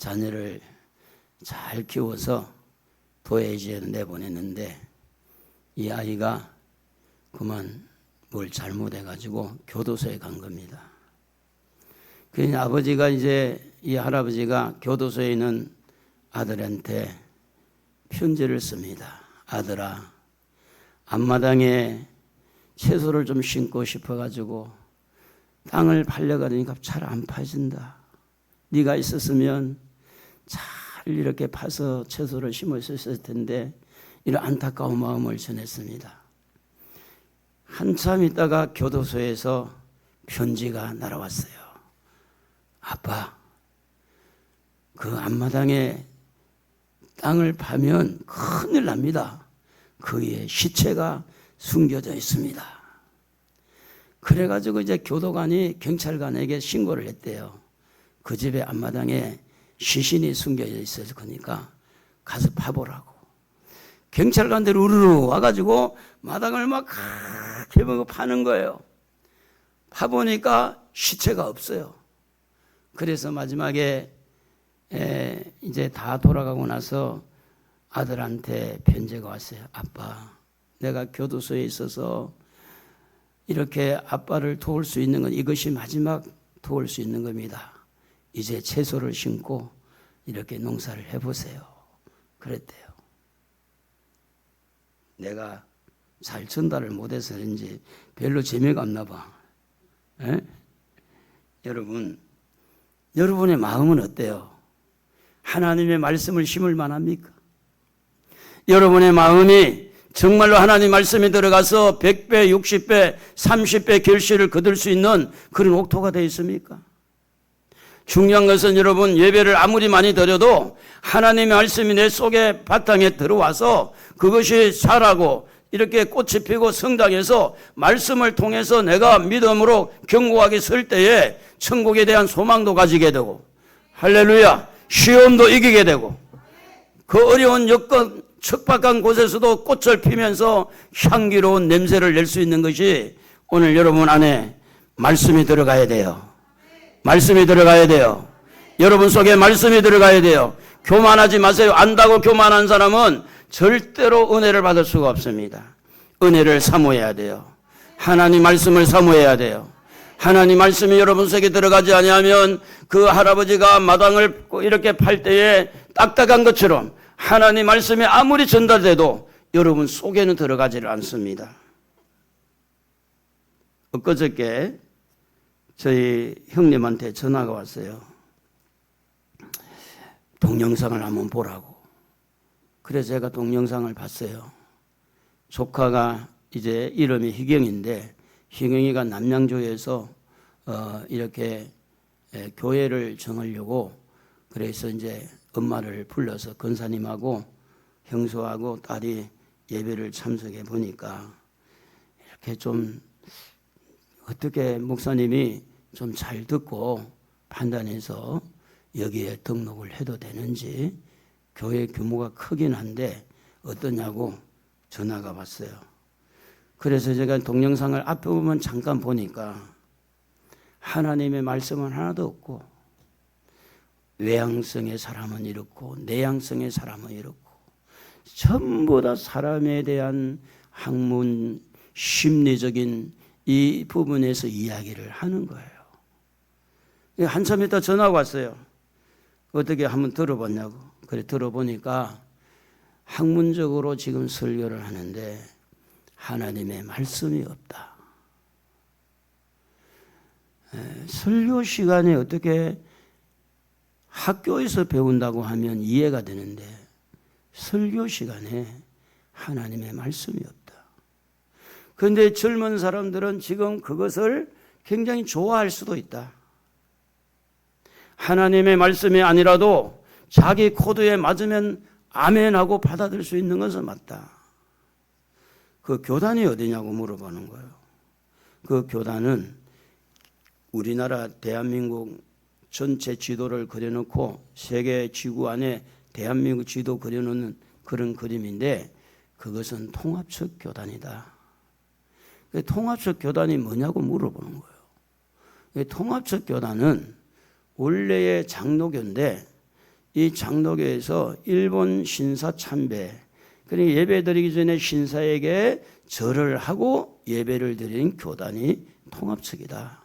자녀를 잘 키워서 도예지에 내보냈는데 이 아이가 그만 뭘 잘못해가지고 교도소에 간 겁니다. 그러니 아버지가 이제 이 할아버지가 교도소에 있는 아들한테 편지를 씁니다. 아들아, 앞마당에 채소를 좀 심고 싶어가지고 땅을 팔려가니까 잘 안 파진다. 네가 있었으면 잘 이렇게 파서 채소를 심을 수 있을 텐데 이런 안타까운 마음을 전했습니다. 한참 있다가 교도소에서 편지가 날아왔어요. 아빠, 그 앞마당에 땅을 파면 큰일 납니다. 그의 시체가 숨겨져 있습니다. 그래가지고 이제 교도관이 경찰관에게 신고를 했대요. 그 집의 앞마당에 시신이 숨겨져 있어서 그러니까 가서 파보라고. 경찰관들이 우르르 와가지고 마당을 막 개보고 파는 거예요. 파보니까 시체가 없어요. 그래서 마지막에 이제 다 돌아가고 나서 아들한테 편지가 왔어요. 아빠, 내가 교도소에 있어서 이렇게 아빠를 도울 수 있는 건 이것이 마지막 도울 수 있는 겁니다. 이제 채소를 심고 이렇게 농사를 해보세요. 그랬대요. 내가 잘 전달을 못해서 그런지 별로 재미가 없나 봐. 에? 여러분의 마음은 어때요? 하나님의 말씀을 심을 만합니까? 여러분의 마음이 정말로 하나님 말씀에 들어가서 100배, 60배, 30배 결실을 거둘 수 있는 그런 옥토가 되어 있습니까? 중요한 것은 여러분, 예배를 아무리 많이 드려도 하나님의 말씀이 내 속에 바탕에 들어와서 그것이 자라고 이렇게 꽃이 피고 성장해서 말씀을 통해서 내가 믿음으로 견고하게 설 때에 천국에 대한 소망도 가지게 되고, 할렐루야, 시험도 이기게 되고, 그 어려운 여건 척박한 곳에서도 꽃을 피면서 향기로운 냄새를 낼 수 있는 것이 오늘 여러분 안에 말씀이 들어가야 돼요. 말씀이 들어가야 돼요. 여러분 속에 말씀이 들어가야 돼요. 교만하지 마세요. 안다고 교만한 사람은 절대로 은혜를 받을 수가 없습니다. 은혜를 사모해야 돼요. 하나님 말씀을 사모해야 돼요. 하나님 말씀이 여러분 속에 들어가지 아니하면 그 할아버지가 마당을 이렇게 팔 때에 딱딱한 것처럼 하나님 말씀이 아무리 전달돼도 여러분 속에는 들어가지를 않습니다. 엊그저께 저희 형님한테 전화가 왔어요. 동영상을 한번 보라고. 그래서 제가 동영상을 봤어요. 조카가 이제 이름이 희경인데 희경이가 남양주에서 이렇게 교회를 정하려고 그래서 이제 엄마를 불러서 권사님하고 형수하고 딸이 예배를 참석해 보니까 이렇게 좀 어떻게 목사님이 좀 잘 듣고 판단해서 여기에 등록을 해도 되는지 교회 규모가 크긴 한데 어떠냐고 전화가 왔어요. 그래서 제가 동영상을 앞에 보면 잠깐 보니까 하나님의 말씀은 하나도 없고 외향성의 사람은 이렇고 내향성의 사람은 이렇고 전부 다 사람에 대한 학문 심리적인 이 부분에서 이야기를 하는 거예요. 한참 있다 전화가 왔어요. 어떻게 한번 들어봤냐고. 그래 들어보니까 학문적으로 지금 설교를 하는데 하나님의 말씀이 없다. 설교 시간에 어떻게 학교에서 배운다고 하면 이해가 되는데 설교 시간에 하나님의 말씀이 없다. 그런데 젊은 사람들은 지금 그것을 굉장히 좋아할 수도 있다. 하나님의 말씀이 아니라도 자기 코드에 맞으면 아멘하고 받아들일 수 있는 것은 맞다. 그 교단이 어디냐고 물어보는 거예요. 그 교단은 우리나라 대한민국 전체 지도를 그려놓고 세계 지구 안에 대한민국 지도 그려놓는 그런 그림인데 그것은 통합적 교단이다. 통합적 교단이 뭐냐고 물어보는 거예요. 통합적 교단은 원래의 장로교인데 이 장로교에서 일본 신사 참배, 그러니까 예배 드리기 전에 신사에게 절을 하고 예배를 드리는 교단이 통합측이다.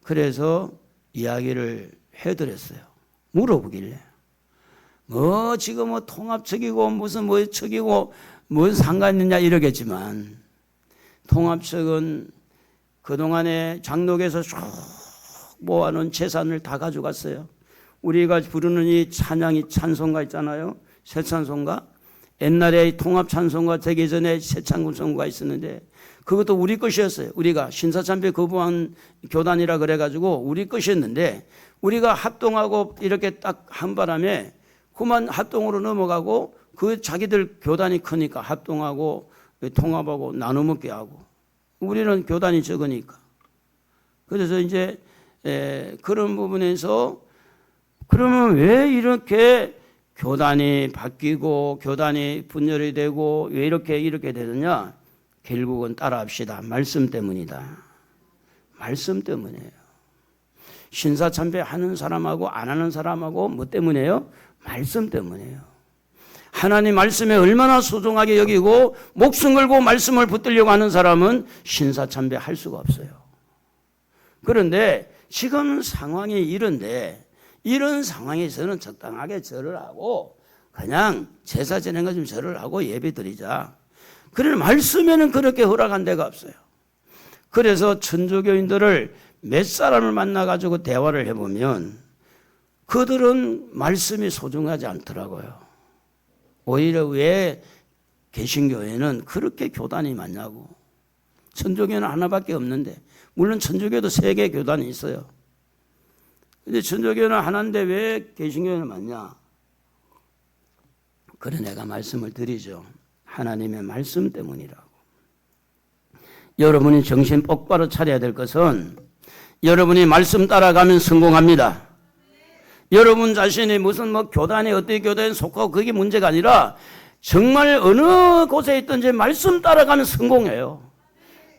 그래서 이야기를 해드렸어요. 물어보길래 지금 통합측이고 무슨 측이고 무슨 상관 있느냐 이러겠지만, 통합측은 그동안에 장로교에서 쭉 모아놓은 재산을 다 가져갔어요. 우리가 부르는 이 찬양이 찬송가 있잖아요. 새 찬송가. 옛날에 통합 찬송가 되기 전에 새 찬송가 있었는데 그것도 우리 것이었어요. 우리가 신사참배 거부한 교단이라 그래가지고 우리 것이었는데, 우리가 합동하고 이렇게 딱 한 바람에 그만 합동으로 넘어가고, 그 자기들 교단이 크니까 합동하고 통합하고 나눠 먹게 하고, 우리는 교단이 적으니까. 그래서 이제 그런 부분에서 그러면 왜 이렇게 교단이 바뀌고 교단이 분열이 되고 왜 이렇게 되느냐? 결국은 따라합시다. 말씀 때문이다. 말씀 때문이에요. 신사참배 하는 사람하고 안 하는 사람하고 뭐 때문이에요? 말씀 때문이에요. 하나님 말씀에 얼마나 소중하게 여기고 목숨 걸고 말씀을 붙들려고 하는 사람은 신사참배 할 수가 없어요. 그런데 지금 상황이 이런데, 이런 상황에서는 적당하게 절을 하고 그냥 제사 지낸 거 좀 절을 하고 예배 드리자. 그러나 말씀에는 그렇게 허락한 데가 없어요. 그래서 천주교인들을 몇 사람을 만나가지고 대화를 해보면 그들은 말씀이 소중하지 않더라고요. 오히려 왜 개신교회는 그렇게 교단이 많냐고. 천주교는 하나밖에 없는데, 물론 천주교도 3개 교단이 있어요. 근데 천주교는 하나인데 왜 개신교회는 많냐? 그래 내가 말씀을 드리죠. 하나님의 말씀 때문이라고. 여러분이 정신 똑바로 차려야 될 것은 여러분이 말씀 따라가면 성공합니다. 여러분 자신이 무슨 교단에 어떤 교단에 속하고 그게 문제가 아니라 정말 어느 곳에 있든지 말씀 따라가면 성공해요.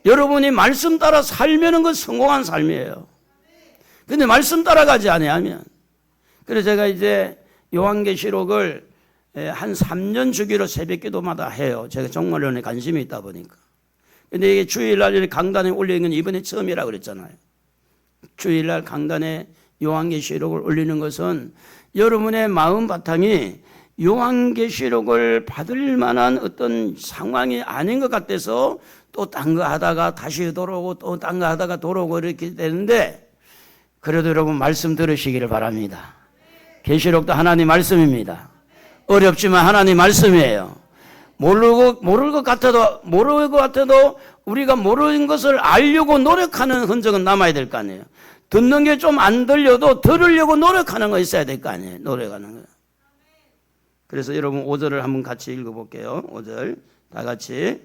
여러분이 말씀 따라 살면은 그건 성공한 삶이에요. 근데 말씀 따라가지 아니하면. 그래서 제가 이제 요한계시록을 한 3년 주기로 새벽기도마다 해요. 제가 종말론에 관심이 있다 보니까. 근데 이게 주일날 강단에 올리는 건 이번에 처음이라 그랬잖아요. 주일날 강단에 요한계시록을 올리는 것은 여러분의 마음 바탕이 요한계시록을 받을 만한 어떤 상황이 아닌 것 같아서 또 딴 거 하다가 다시 돌아오고 또 딴 거 하다가 돌아오고 이렇게 되는데, 그래도 여러분 말씀 들으시기를 바랍니다. 계시록도 하나님 말씀입니다. 어렵지만 하나님 말씀이에요. 모를 것 같아도 우리가 모르는 것을 알려고 노력하는 흔적은 남아야 될 거 아니에요. 듣는 게 좀 안 들려도 들으려고 노력하는 거 있어야 될 거 아니에요. 노력하는 거. 그래서 여러분 5절을 한번 같이 읽어볼게요. 5절 다 같이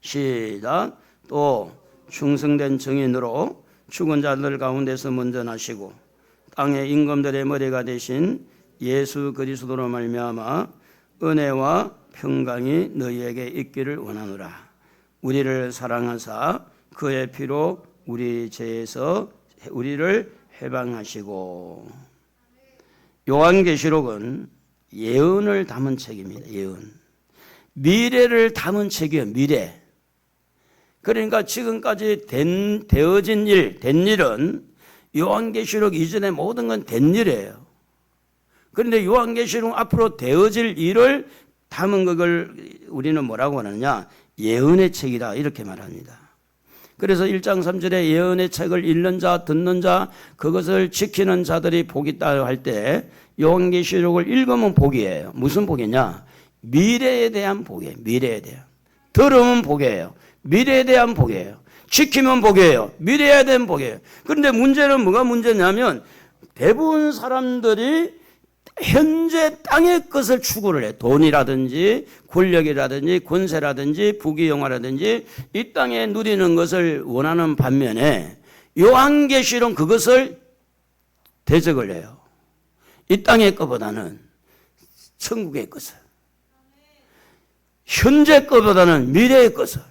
시작. 또 충성된 증인으로 죽은 자들 가운데서 먼저 나시고 땅의 임금들의 머리가 되신 예수 그리스도로 말미암아 은혜와 평강이 너희에게 있기를 원하노라. 우리를 사랑하사 그의 피로 우리 죄에서 우리를 해방하시고. 요한계시록은 예언을 담은 책입니다. 예언. 미래를 담은 책이에요. 미래. 그러니까 지금까지 된 일은 요한계시록 이전에 모든 건 된 일이에요. 그런데 요한계시록 앞으로 되어질 일을 담은 것을 우리는 뭐라고 하느냐? 예언의 책이다 이렇게 말합니다. 그래서 1장 3절에 예언의 책을 읽는 자, 듣는 자, 그것을 지키는 자들이 복이 있다 할 때 요한계시록을 읽으면 복이에요. 무슨 복이냐? 미래에 대한 복이에요. 미래에 대한. 들으면 복이에요. 미래에 대한 복이에요. 지키면 복이에요. 미래에 대한 복이에요. 그런데 문제는 뭐가 문제냐면 대부분 사람들이 현재 땅의 것을 추구를 해. 돈이라든지 권력이라든지 권세라든지 부귀영화라든지 이 땅에 누리는 것을 원하는 반면에 요한계시록은 그것을 대적을 해요. 이 땅의 것보다는 천국의 것을, 현재 것보다는 미래의 것을.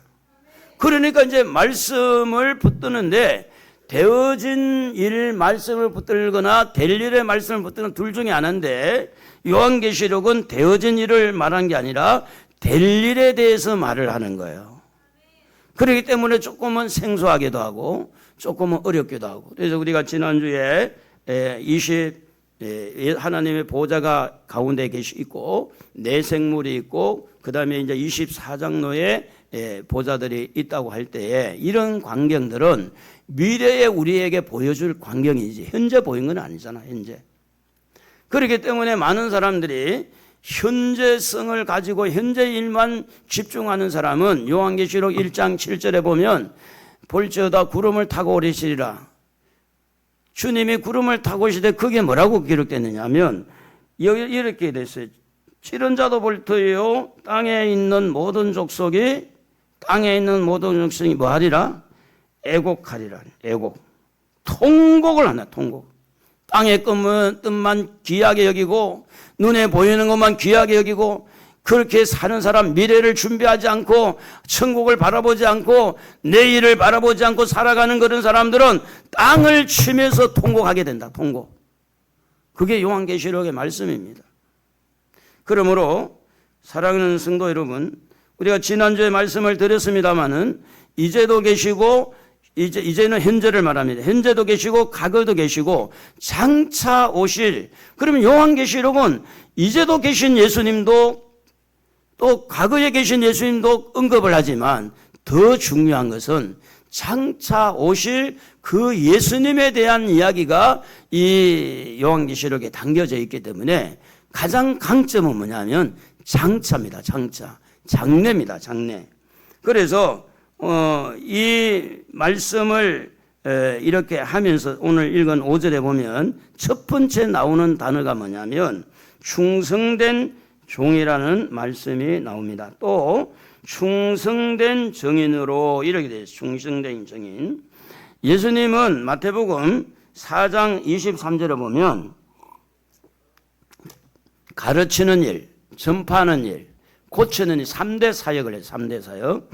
그러니까 이제 말씀을 붙드는데 되어진 일 말씀을 붙들거나 될 일의 말씀을 붙드는 둘 중에 하나인데, 요한계시록은 되어진 일을 말한 게 아니라 될 일에 대해서 말을 하는 거예요. 그렇기 때문에 조금은 생소하기도 하고 조금은 어렵기도 하고. 그래서 우리가 지난주에 하나님의 보좌가 가운데 있고 내 생물이 있고 그 다음에 이제 24장로의 보좌들이 있다고 할 때에 이런 광경들은 미래에 우리에게 보여줄 광경이지 현재 보인 건 아니잖아. 현재. 그렇기 때문에 많은 사람들이 현재성을 가지고 현재 일만 집중하는 사람은 요한계시록 1장 7절에 보면 볼지어다 구름을 타고 오리시리라. 주님이 구름을 타고 오시되 그게 뭐라고 기록됐느냐 하면 여기 이렇게 됐어요. 찌른 자도 볼 터이요 땅에 있는 모든 족속이 뭐하리라? 애곡하리라. 애곡. 통곡을 하나. 통곡. 땅의 뜻만 귀하게 여기고 눈에 보이는 것만 귀하게 여기고 그렇게 사는 사람, 미래를 준비하지 않고 천국을 바라보지 않고 내일을 바라보지 않고 살아가는 그런 사람들은 땅을 치면서 통곡하게 된다. 통곡. 그게 요한계시록의 말씀입니다. 그러므로 사랑하는 성도 여러분, 우리가 지난주에 말씀을 드렸습니다마는 이제도 계시고 이제는 현재를 말합니다. 현재도 계시고 과거도 계시고 장차 오실. 그러면 요한계시록은 이제도 계신 예수님도 또 과거에 계신 예수님도 언급을 하지만 더 중요한 것은 장차 오실 그 예수님에 대한 이야기가 이 요한계시록에 담겨져 있기 때문에 가장 강점은 뭐냐면 장차입니다. 장차. 장래입니다. 장래. 그래서 이 말씀을 이렇게 하면서 오늘 읽은 5절에 보면 첫 번째 나오는 단어가 뭐냐면 충성된 종이라는 말씀이 나옵니다. 또 충성된 증인으로 이렇게 되어 있어요. 충성된 증인. 예수님은 마태복음 4장 23절에 보면 가르치는 일, 전파하는 일, 고치는 일 3대 사역을 해요. 3대 사역.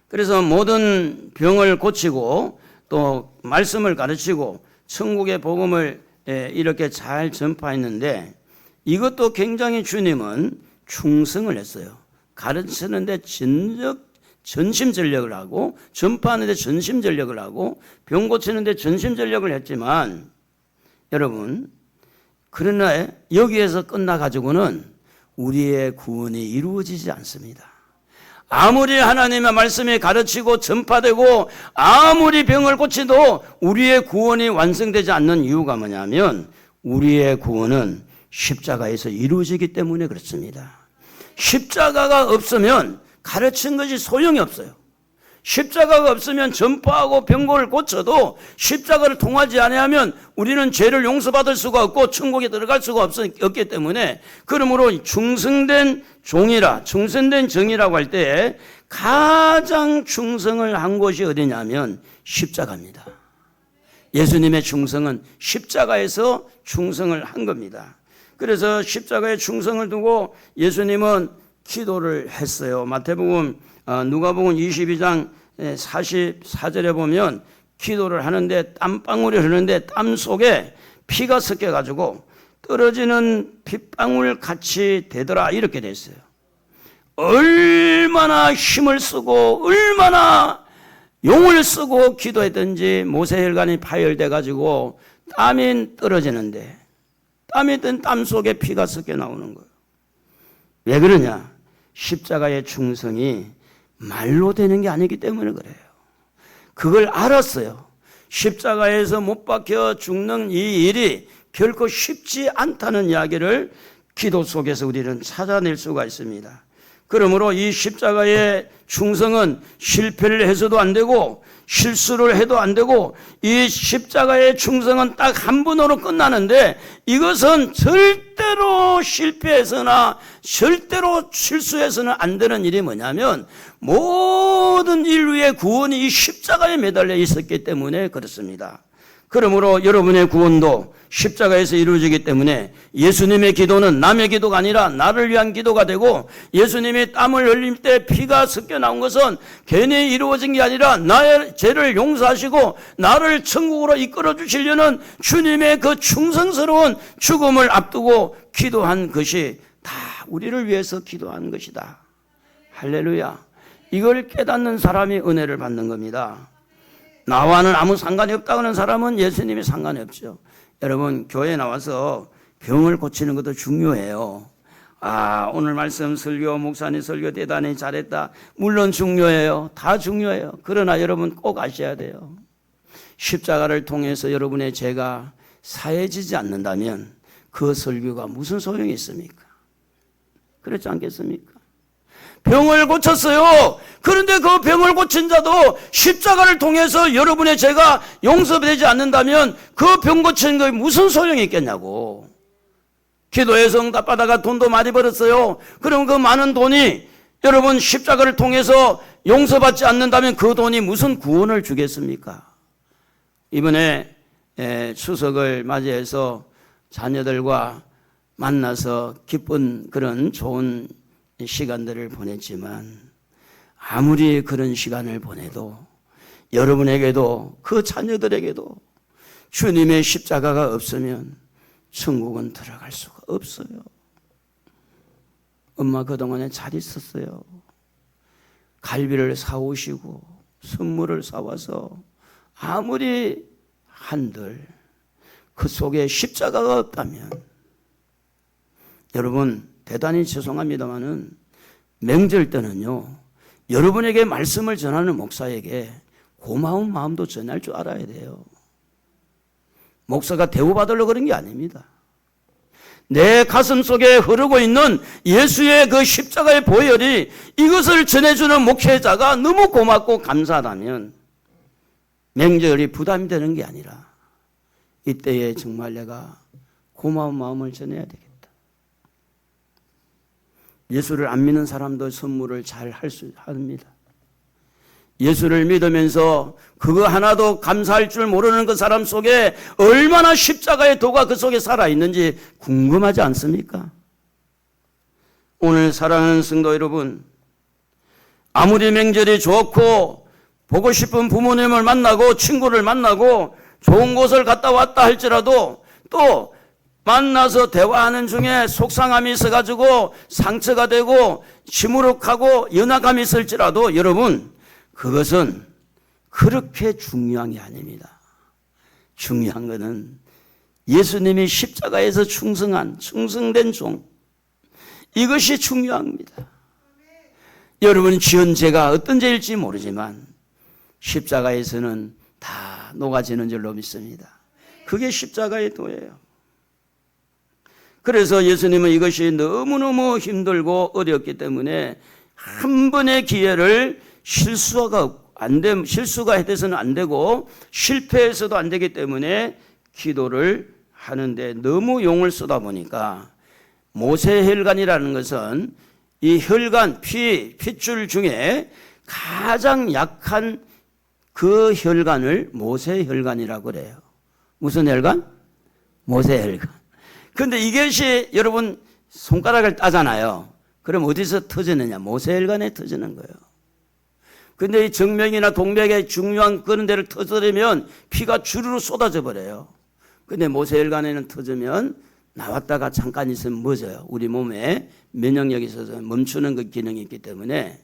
그래서 모든 병을 고치고 또 말씀을 가르치고 천국의 복음을 이렇게 잘 전파했는데 이것도 굉장히 주님은 충성을 했어요. 가르치는데 전심전력을 하고 전파하는데 전심전력을 하고 병 고치는데 전심전력을 했지만 여러분 그러나 여기에서 끝나가지고는 우리의 구원이 이루어지지 않습니다. 아무리 하나님의 말씀이 가르치고 전파되고 아무리 병을 고치도 우리의 구원이 완성되지 않는 이유가 뭐냐면 우리의 구원은 십자가에서 이루어지기 때문에 그렇습니다. 십자가가 없으면 가르친 것이 소용이 없어요. 십자가가 없으면 전파하고 병고를 고쳐도 십자가를 통하지 않으면 우리는 죄를 용서받을 수가 없고 천국에 들어갈 수가 없기 때문에 그러므로 충성된 종이라 충성된 정이라고 할 때 가장 충성을 한 곳이 어디냐면 십자가입니다. 예수님의 충성은 십자가에서 충성을 한 겁니다. 그래서 십자가에 충성을 두고 예수님은 기도를 했어요. 마태복음 누가복음 22장 44절에 보면 기도를 하는데 땀방울이 흐르는데 땀 속에 피가 섞여가지고 떨어지는 핏방울 같이 되더라 이렇게 됐어요. 얼마나 힘을 쓰고 얼마나 용을 쓰고 기도했든지 모세혈관이 파열돼가지고 땀이 떨어지는데 땀이 든 땀 속에 피가 섞여 나오는 거예요. 왜 그러냐? 십자가의 충성이 말로 되는 게 아니기 때문에 그래요. 그걸 알았어요. 십자가에서 못 박혀 죽는 이 일이 결코 쉽지 않다는 이야기를 기도 속에서 우리는 찾아낼 수가 있습니다. 그러므로 이 십자가의 충성은 실패를 해서도 안 되고 실수를 해도 안 되고 이 십자가의 충성은 딱 한 번으로 끝나는데 이것은 절대로 실패해서나 절대로 실수해서는 안 되는 일이 뭐냐면 모든 인류의 구원이 이 십자가에 매달려 있었기 때문에 그렇습니다. 그러므로 여러분의 구원도 십자가에서 이루어지기 때문에 예수님의 기도는 남의 기도가 아니라 나를 위한 기도가 되고, 예수님이 땀을 흘릴 때 피가 섞여 나온 것은 괜히 이루어진 게 아니라 나의 죄를 용서하시고 나를 천국으로 이끌어 주시려는 주님의 그 충성스러운 죽음을 앞두고 기도한 것이 다 우리를 위해서 기도한 것이다. 할렐루야. 이걸 깨닫는 사람이 은혜를 받는 겁니다. 나와는 아무 상관이 없다고 하는 사람은 예수님이 상관이 없죠. 여러분, 교회에 나와서 병을 고치는 것도 중요해요. 오늘 말씀 설교, 목사님 설교 대단히 잘했다. 물론 중요해요. 다 중요해요. 그러나 여러분 꼭 아셔야 돼요. 십자가를 통해서 여러분의 죄가 사해지지 않는다면 그 설교가 무슨 소용이 있습니까? 그렇지 않겠습니까? 병을 고쳤어요. 그런데 그 병을 고친 자도 십자가를 통해서 여러분의 죄가 용서되지 않는다면 그 병 고치는 것이 무슨 소용이 있겠냐고. 기도해서 응답받아가 돈도 많이 벌었어요. 그럼 그 많은 돈이 여러분 십자가를 통해서 용서받지 않는다면 그 돈이 무슨 구원을 주겠습니까? 이번에 추석을 맞이해서 자녀들과 만나서 기쁜 그런 좋은 시간들을 보냈지만, 아무리 그런 시간을 보내도 여러분에게도 그 자녀들에게도 주님의 십자가가 없으면 천국은 들어갈 수가 없어요. 엄마 그동안에 잘 있었어요. 갈비를 사오시고 선물을 사와서 아무리 한들 그 속에 십자가가 없다면, 여러분 대단히 죄송합니다마는 명절 때는요, 여러분에게 말씀을 전하는 목사에게 고마운 마음도 전할 줄 알아야 돼요. 목사가 대우받으려고 그런 게 아닙니다. 내 가슴 속에 흐르고 있는 예수의 그 십자가의 보혈이 이것을 전해주는 목회자가 너무 고맙고 감사하다면 명절이 부담이 되는 게 아니라 이때에 정말 내가 고마운 마음을 전해야 되겠다. 예수를 안 믿는 사람도 선물을 잘 할 수 합니다. 예수를 믿으면서 그거 하나도 감사할 줄 모르는 그 사람 속에 얼마나 십자가의 도가 그 속에 살아있는지 궁금하지 않습니까? 오늘 사랑하는 성도 여러분, 아무리 명절이 좋고 보고 싶은 부모님을 만나고 친구를 만나고 좋은 곳을 갔다 왔다 할지라도 또 만나서 대화하는 중에 속상함이 있어가지고 상처가 되고 시무룩하고 연약함이 있을지라도 여러분, 그것은 그렇게 중요한 게 아닙니다. 중요한 것은 예수님이 십자가에서 충성된 종, 이것이 중요합니다. 여러분이 지은 죄가 어떤 죄일지 모르지만 십자가에서는 다 녹아지는 줄로 믿습니다. 그게 십자가의 도예요. 그래서 예수님은 이것이 너무너무 힘들고 어렵기 때문에 한 번의 기회를 실수가 해서는 안 되고 실패해서도 안 되기 때문에 기도를 하는데 너무 용을 쓰다 보니까 모세혈관이라는 것은 이 혈관, 핏줄 중에 가장 약한 그 혈관을 모세혈관이라고 그래요. 무슨 혈관? 모세혈관. 근데 이것이 여러분 손가락을 따잖아요. 그럼 어디서 터지느냐? 모세혈관에 터지는 거예요. 근데 이 정맥이나 동맥에 중요한 그런 데를 터뜨리면 피가 주르르 쏟아져 버려요. 근데 모세혈관에는 터지면 나왔다가 잠깐 있으면 멎어요. 우리 몸에 면역력이 있어서 멈추는 그 기능이 있기 때문에.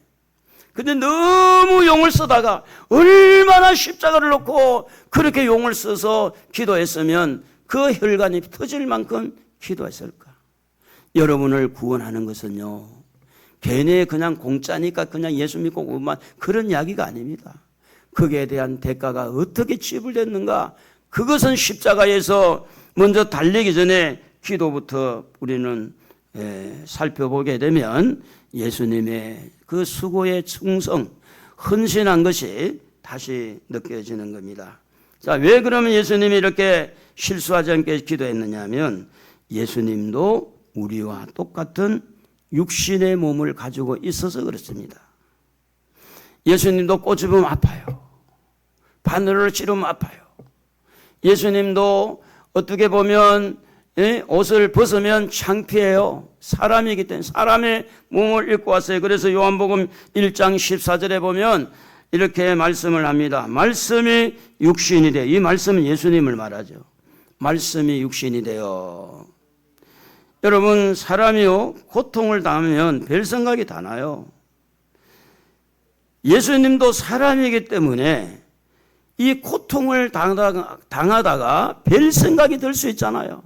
근데 너무 용을 쓰다가 얼마나 십자가를 놓고 그렇게 용을 써서 기도했으면 그 혈관이 터질 만큼 기도했을까? 여러분을 구원하는 것은요, 괜히 그냥 공짜니까 그냥 예수 믿고 그만 그런 이야기가 아닙니다. 거기에 대한 대가가 어떻게 지불됐는가? 그것은 십자가에서 먼저 달리기 전에 기도부터 우리는 살펴보게 되면 예수님의 그 수고의 충성, 헌신한 것이 다시 느껴지는 겁니다. 자, 왜 그러면 예수님이 이렇게 실수하지 않게 기도했느냐 하면 예수님도 우리와 똑같은 육신의 몸을 가지고 있어서 그렇습니다. 예수님도 꼬집으면 아파요. 바늘을 찌르면 아파요. 예수님도 어떻게 보면 옷을 벗으면 창피해요. 사람이기 때문에 사람의 몸을 입고 왔어요. 그래서 요한복음 1장 14절에 보면 이렇게 말씀을 합니다. 말씀이 육신이 돼. 이 말씀은 예수님을 말하죠. 말씀이 육신이 되어. 여러분, 사람이요 고통을 당하면 별 생각이 다 나요. 예수님도 사람이기 때문에 이 고통을 당하다가 별 생각이 들 수 있잖아요.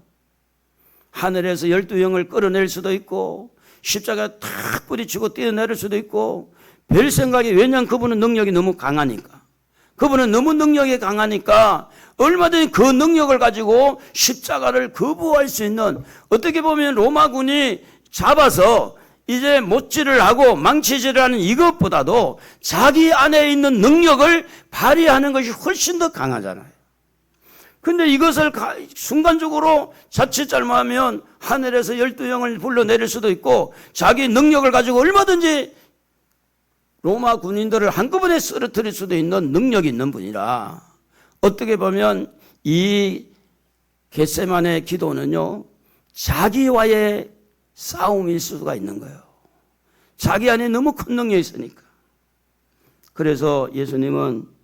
하늘에서 12영을 끌어낼 수도 있고 십자가에 탁 뿌리치고 뛰어내릴 수도 있고 별 생각이, 왜냐하면 그분은 능력이 너무 강하니까. 그분은 너무 능력이 강하니까 얼마든지 그 능력을 가지고 십자가를 거부할 수 있는, 어떻게 보면 로마군이 잡아서 이제 못질을 하고 망치질을 하는 이것보다도 자기 안에 있는 능력을 발휘하는 것이 훨씬 더 강하잖아요. 근데 이것을 순간적으로 자칫 잘못하면 하늘에서 12영을 불러내릴 수도 있고 자기 능력을 가지고 얼마든지 로마 군인들을 한꺼번에 쓰러뜨릴 수도 있는 능력이 있는 분이라, 어떻게 보면 이 겟세마네 기도는요 자기와의 싸움일 수가 있는 거예요. 자기 안에 너무 큰 능력이 있으니까. 그래서 예수님은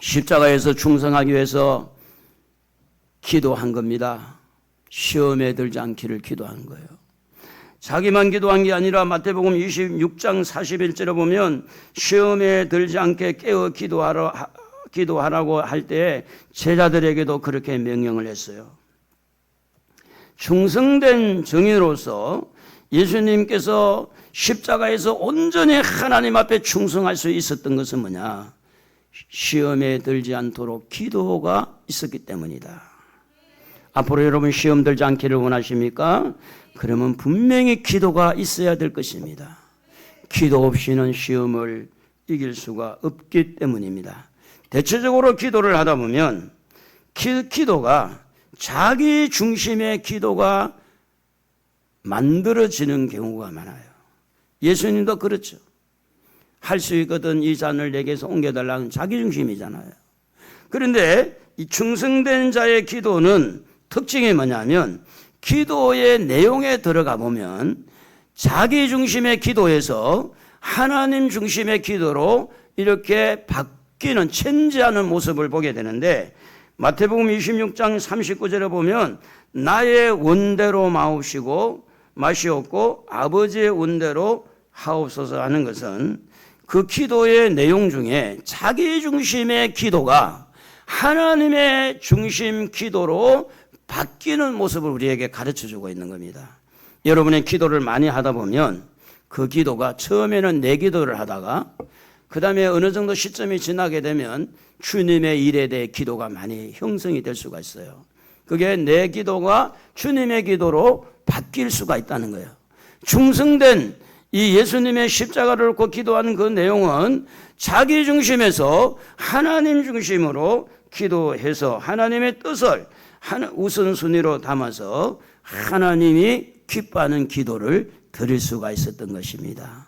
십자가에서 충성하기 위해서 기도한 겁니다. 시험에 들지 않기를 기도한 거예요. 자기만 기도한 게 아니라 마태복음 26장 41절에 보면 시험에 들지 않게 깨어 기도하라고 할 때 제자들에게도 그렇게 명령을 했어요. 충성된 정의로서 예수님께서 십자가에서 온전히 하나님 앞에 충성할 수 있었던 것은 뭐냐? 시험에 들지 않도록 기도가 있었기 때문이다. 앞으로 여러분 시험 들지 않기를 원하십니까? 그러면 분명히 기도가 있어야 될 것입니다. 기도 없이는 시험을 이길 수가 없기 때문입니다. 대체적으로 기도를 하다 보면 기도가 자기 중심의 기도가 만들어지는 경우가 많아요. 예수님도 그렇죠. 할 수 있거든 이 잔을 내게서 옮겨달라는 자기 중심이잖아요. 그런데 이 충성된 자의 기도는 특징이 뭐냐면 기도의 내용에 들어가 보면 자기 중심의 기도에서 하나님 중심의 기도로 이렇게 바뀌는, 체인지하는 모습을 보게 되는데, 마태복음 26장 39절에 보면 나의 원대로 마시옵고 아버지의 원대로 하옵소서 하는 것은 그 기도의 내용 중에 자기 중심의 기도가 하나님의 중심 기도로 바뀌는 모습을 우리에게 가르쳐주고 있는 겁니다. 여러분의 기도를 많이 하다 보면 그 기도가 처음에는 내 기도를 하다가 그 다음에 어느 정도 시점이 지나게 되면 주님의 일에 대해 기도가 많이 형성이 될 수가 있어요. 그게 내 기도가 주님의 기도로 바뀔 수가 있다는 거예요. 충성된 이 예수님의 십자가를 놓고 기도하는 그 내용은 자기 중심에서 하나님 중심으로 기도해서 하나님의 뜻을 우선순위로 담아서 하나님이 기뻐하는 기도를 드릴 수가 있었던 것입니다.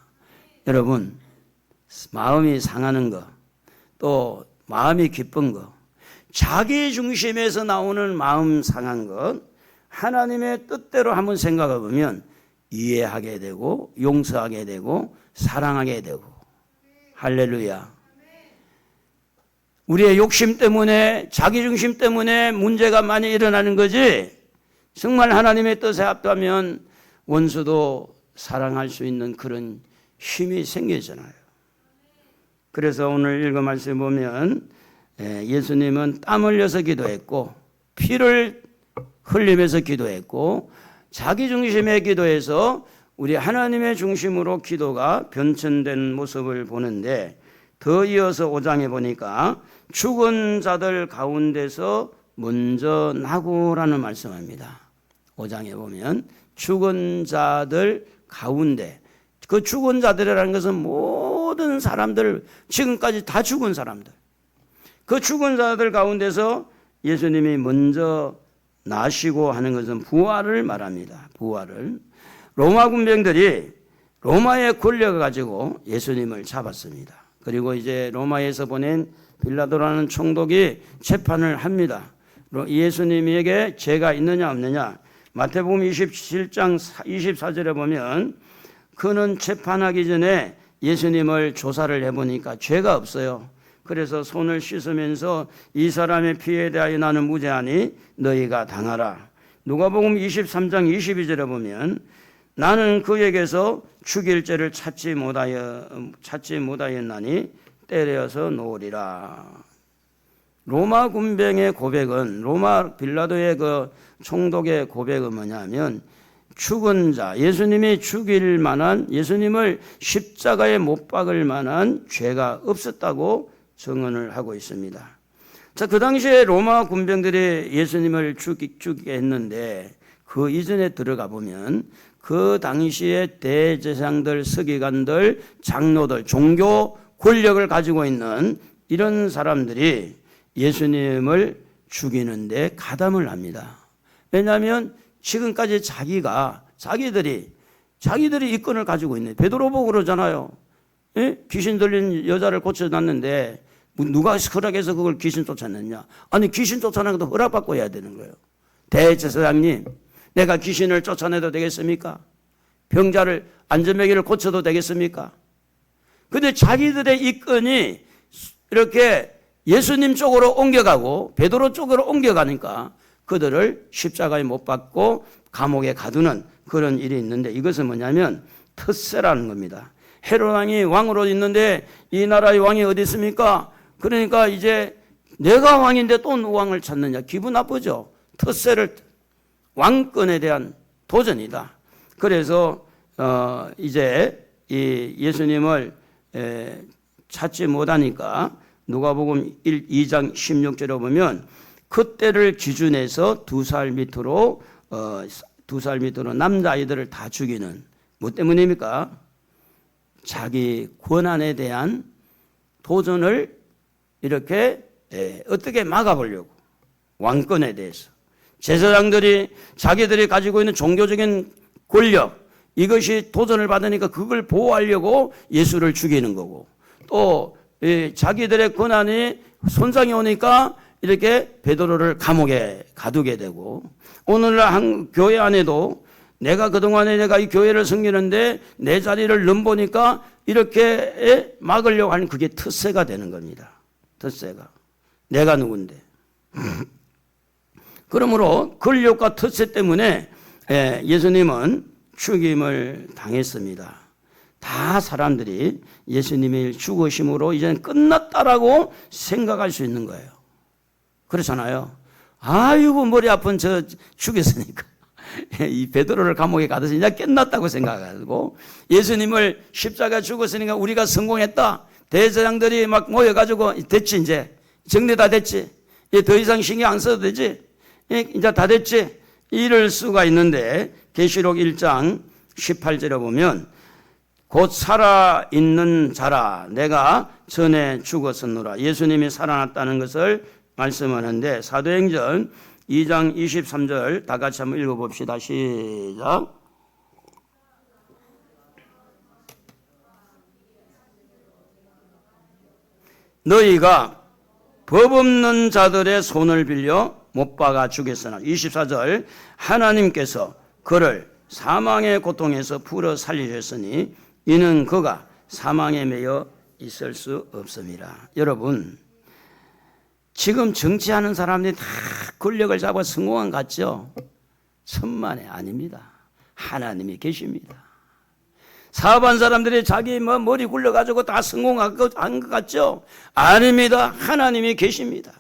여러분, 마음이 상하는 것, 또 마음이 기쁜 것, 자기 중심에서 나오는 마음 상한 것, 하나님의 뜻대로 한번 생각해 보면 이해하게 되고 용서하게 되고 사랑하게 되고. 할렐루야. 우리의 욕심 때문에, 자기 중심 때문에 문제가 많이 일어나는 거지, 정말 하나님의 뜻에 합하면 원수도 사랑할 수 있는 그런 힘이 생기잖아요. 그래서 오늘 읽은 말씀 보면 예수님은 땀 흘려서 기도했고 피를 흘리면서 기도했고 자기 중심의 기도에서 우리 하나님의 중심으로 기도가 변천된 모습을 보는데, 더 이어서 5장에 보니까 죽은 자들 가운데서 먼저 나고라는 말씀합니다. 5장에 보면 죽은 자들 가운데, 그 죽은 자들이라는 것은 모든 사람들, 지금까지 다 죽은 사람들, 그 죽은 자들 가운데서 예수님이 먼저 나시고 하는 것은 부활을 말합니다. 부활을. 로마 군병들이 로마의 권력을 가지고 예수님을 잡았습니다. 그리고 이제 로마에서 보낸 빌라도라는 총독이 재판을 합니다. 예수님에게 죄가 있느냐 없느냐. 마태복음 27장 24절에 보면 그는 재판하기 전에 예수님을 조사를 해보니까 죄가 없어요. 그래서 손을 씻으면서 이 사람의 피에 대하여 나는 무죄하니 너희가 당하라. 누가복음 23장 22절에 보면 나는 그에게서 죽일 죄를 찾지 못하였나니 때려서 놓으리라. 로마 군병의 고백은, 로마 빌라도의 그 총독의 고백은 뭐냐면 죽은 자, 예수님이 죽일 만한, 예수님을 십자가에 못 박을 만한 죄가 없었다고 증언을 하고 있습니다. 자, 그 당시에 로마 군병들이 예수님을 죽이게 했는데 그 이전에 들어가 보면 그 당시에 대제사장들, 서기관들, 장로들, 종교 권력을 가지고 있는 이런 사람들이 예수님을 죽이는데 가담을 합니다. 왜냐하면 지금까지 자기들이 이권을 가지고 있네. 베드로 보고 그러잖아요. 예? 귀신 들린 여자를 고쳐놨는데 누가 허락해서 그걸 귀신 쫓아냈냐? 아니, 귀신 쫓아내는 것도 허락받고 해야 되는 거예요. 대제사장님, 내가 귀신을 쫓아내도 되겠습니까? 병자를, 안전병이를 고쳐도 되겠습니까? 근데 자기들의 이권이 이렇게 예수님 쪽으로 옮겨가고 베드로 쪽으로 옮겨가니까 그들을 십자가에 못 박고 감옥에 가두는 그런 일이 있는데, 이것은 뭐냐면 텃세라는 겁니다. 헤롯 왕이 왕으로 있는데 이 나라의 왕이 어디 있습니까? 그러니까 이제 내가 왕인데 또 왕을 찾느냐, 기분 나쁘죠. 텃세를, 왕권에 대한 도전이다. 그래서 이제 이 예수님을 찾지 못하니까 누가복음 2장 16절에 보면 그때를 기준해서 2살 밑으로 남자아이들을 다 죽이는, 뭐 때문입니까? 자기 권한에 대한 도전을 이렇게 어떻게 막아보려고, 왕권에 대해서. 제사장들이 자기들이 가지고 있는 종교적인 권력, 이것이 도전을 받으니까 그걸 보호하려고 예수를 죽이는 거고, 또 자기들의 권한이 손상이 오니까 이렇게 베드로를 감옥에 가두게 되고, 오늘날 교회 안에도 내가 그동안에 내가 이 교회를 섬기는데 내 자리를 넘보니까 이렇게 막으려고 하는, 그게 텃세가 되는 겁니다. 텃세가. 내가 누군데. 그러므로 권력과 텃세 때문에 예수님은 죽임을 당했습니다. 다 사람들이 예수님의 죽으심으로 이제는 끝났다라고 생각할 수 있는 거예요. 그렇잖아요. 아이고, 머리 아픈 저 죽였으니까. 이 베드로를 감옥에 가둬서 이제 끝났다고 생각하고, 예수님을 십자가에 죽었으니까 우리가 성공했다. 대제사장들이 막 모여가지고 됐지, 이제 정리 다 됐지, 더 이상 신경 안 써도 되지, 이제 다 됐지, 이럴 수가 있는데, 계시록 1장 18절에 보면 곧 살아있는 자라 내가 전에 죽었었노라. 예수님이 살아났다는 것을 말씀하는데, 사도행전 2장 23절 다 같이 한번 읽어봅시다. 시작. 너희가 법 없는 자들의 손을 빌려 못 박아 죽였으나, 24절, 하나님께서 그를 사망의 고통에서 풀어 살리셨으니 이는 그가 사망에 매여 있을 수 없습니다. 여러분, 지금 정치하는 사람들이 다 권력을 잡아 성공한 것 같죠? 천만에 아닙니다. 하나님이 계십니다. 사업한 사람들이 자기 머리 굴려가지고 다 성공한 것 같죠? 아닙니다. 하나님이 계십니다.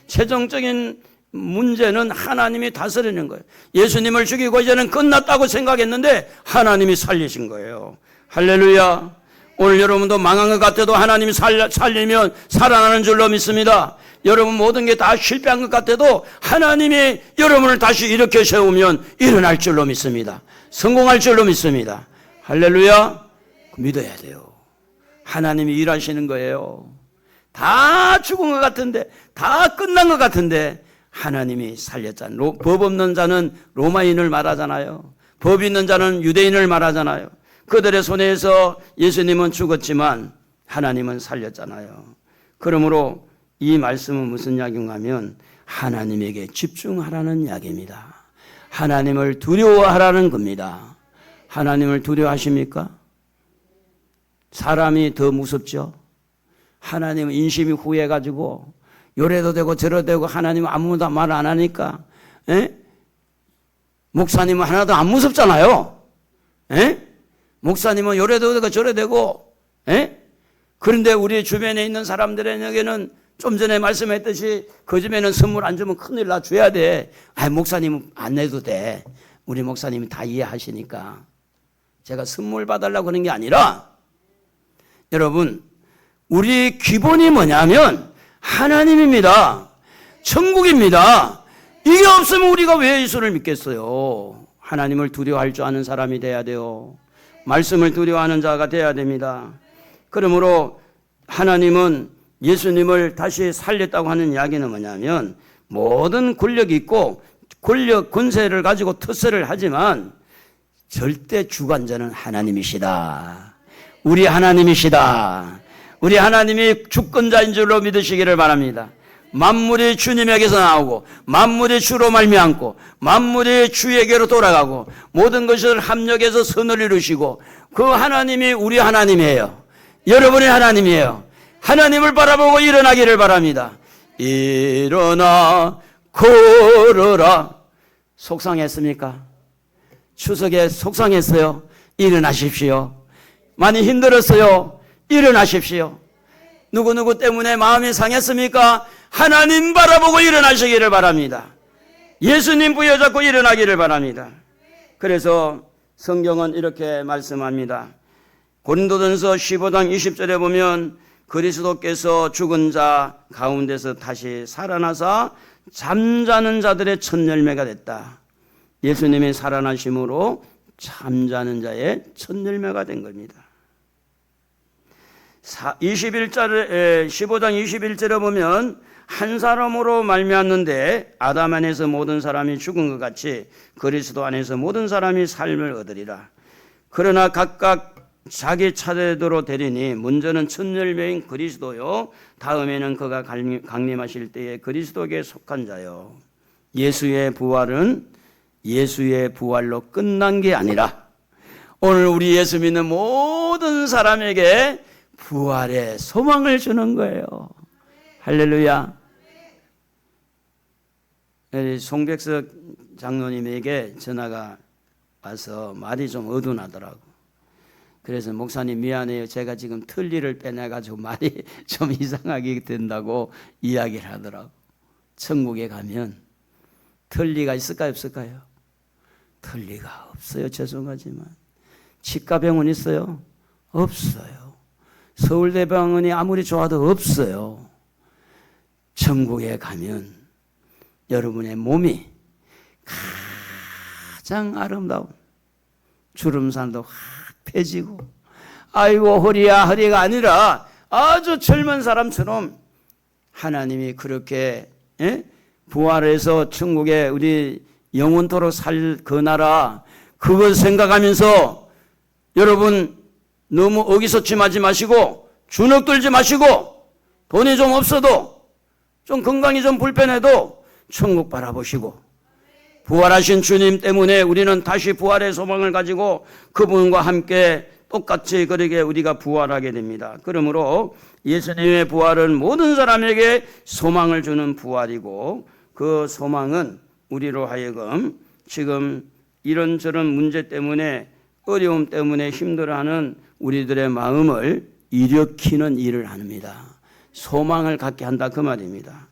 최종적인 문제는 하나님이 다스리는 거예요. 예수님을 죽이고 이제는 끝났다고 생각했는데 하나님이 살리신 거예요. 할렐루야. 오늘 여러분도 망한 것 같아도 하나님이 살리면 살아나는 줄로 믿습니다. 여러분 모든 게 다 실패한 것 같아도 하나님이 여러분을 다시 일으켜 세우면 일어날 줄로 믿습니다. 성공할 줄로 믿습니다. 할렐루야. 믿어야 돼요. 하나님이 일하시는 거예요. 다 죽은 것 같은데, 다 끝난 것 같은데 하나님이 살렸잖아요. 법 없는 자는 로마인을 말하잖아요. 법 있는 자는 유대인을 말하잖아요. 그들의 손에서 예수님은 죽었지만 하나님은 살렸잖아요. 그러므로 이 말씀은 무슨 이야기인가 하면 하나님에게 집중하라는 이야기입니다. 하나님을 두려워하라는 겁니다. 하나님을 두려워하십니까? 사람이 더 무섭죠. 하나님은 인심이 후해가지고 요래도 되고 저래도 되고 하나님은 아무도 말 안 하니까 목사님은 하나도 안 무섭잖아요. 목사님은 요래도 되고 저래도 되고 그런데 우리 주변에 있는 사람들에게는 좀 전에 말씀했듯이 그 집에는 선물 안 주면 큰일 나 줘야 돼. 목사님은 안 내도 돼. 우리 목사님이 다 이해하시니까. 제가 선물 봐달라고 하는 게 아니라 여러분 우리 기본이 뭐냐면 하나님입니다. 천국입니다. 이게 없으면 우리가 왜 예수를 믿겠어요? 하나님을 두려워할 줄 아는 사람이 돼야 돼요. 말씀을 두려워하는 자가 돼야 됩니다. 그러므로 하나님은 예수님을 다시 살렸다고 하는 이야기는 뭐냐면 모든 권력이 있고 권력, 권세를 가지고 특세를 하지만 절대 주관자는 하나님이시다. 우리 하나님이시다. 우리 하나님이 주권자인 줄로 믿으시기를 바랍니다. 만물이 주님에게서 나오고 만물이 주로 말미암고 만물이 주에게로 돌아가고 모든 것을 합력해서 선을 이루시고 그 하나님이 우리 하나님이에요. 여러분의 하나님이에요. 하나님을 바라보고 일어나기를 바랍니다. 일어나 걸어라. 속상했습니까? 추석에 속상했어요. 일어나십시오. 많이 힘들었어요. 일어나십시오. 누구누구 때문에 마음이 상했습니까? 하나님 바라보고 일어나시기를 바랍니다. 예수님 부여잡고 일어나기를 바랍니다. 그래서 성경은 이렇게 말씀합니다. 고린도전서 15장 20절에 보면 그리스도께서 죽은 자 가운데서 다시 살아나사 잠자는 자들의 첫 열매가 됐다. 예수님이 살아나심으로 잠자는 자의 첫 열매가 된 겁니다. 15장 21절에 보면 한 사람으로 말미암는데 아담 안에서 모든 사람이 죽은 것 같이 그리스도 안에서 모든 사람이 삶을 얻으리라. 그러나 각각 자기 차례대로 되리니 먼저는 첫 열매인 그리스도요 다음에는 그가 강림하실 때에 그리스도에게 속한 자요. 예수의 부활은 예수의 부활로 끝난 게 아니라 오늘 우리 예수 믿는 모든 사람에게 부활의 소망을 주는 거예요. 할렐루야. 송백석 장로님에게 전화가 와서 말이 좀 어둔하더라고. 그래서 목사님 미안해요. 제가 지금 틀니를 빼내가지고 말이 좀 이상하게 된다고 이야기를 하더라고. 천국에 가면 틀니가 있을까요? 없을까요? 틀니가 없어요. 죄송하지만. 치과병원 있어요? 없어요. 서울대병원이 아무리 좋아도 없어요. 천국에 가면 여러분의 몸이 가장 아름다운 주름살도 확 펴지고 아이고 허리야 허리가 아니라 아주 젊은 사람처럼 하나님이 그렇게 부활해서 천국에 우리 영원토록 살 그 나라 그걸 생각하면서 여러분 너무 어기서침하지 마시고 주눅 들지 마시고 돈이 좀 없어도 좀 건강이 좀 불편해도 천국 바라보시고 부활하신 주님 때문에 우리는 다시 부활의 소망을 가지고 그분과 함께 똑같이 그렇게 우리가 부활하게 됩니다. 그러므로 예수님의 부활은 모든 사람에게 소망을 주는 부활이고 그 소망은 우리로 하여금 지금 이런저런 문제 때문에 어려움 때문에 힘들어하는 우리들의 마음을 일으키는 일을 합니다. 소망을 갖게 한다 그 말입니다.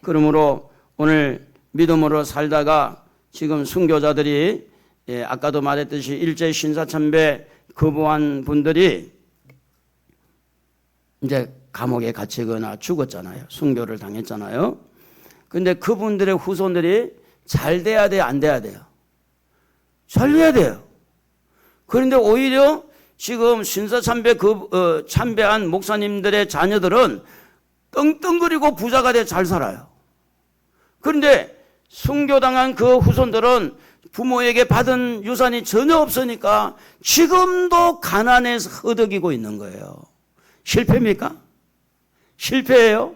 그러므로 오늘 믿음으로 살다가 지금 순교자들이 아까도 말했듯이 일제 신사참배 거부한 분들이 이제 감옥에 갇히거나 죽었잖아요. 순교를 당했잖아요. 그런데 그분들의 후손들이 잘 돼야 돼요? 안 돼야 돼요? 잘 돼야 돼요. 그런데 오히려 지금 신사참배 참배한 목사님들의 자녀들은 떵떵거리고 부자가 돼 잘 살아요. 그런데 순교당한 그 후손들은 부모에게 받은 유산이 전혀 없으니까 지금도 가난해서 허덕이고 있는 거예요. 실패입니까? 실패예요.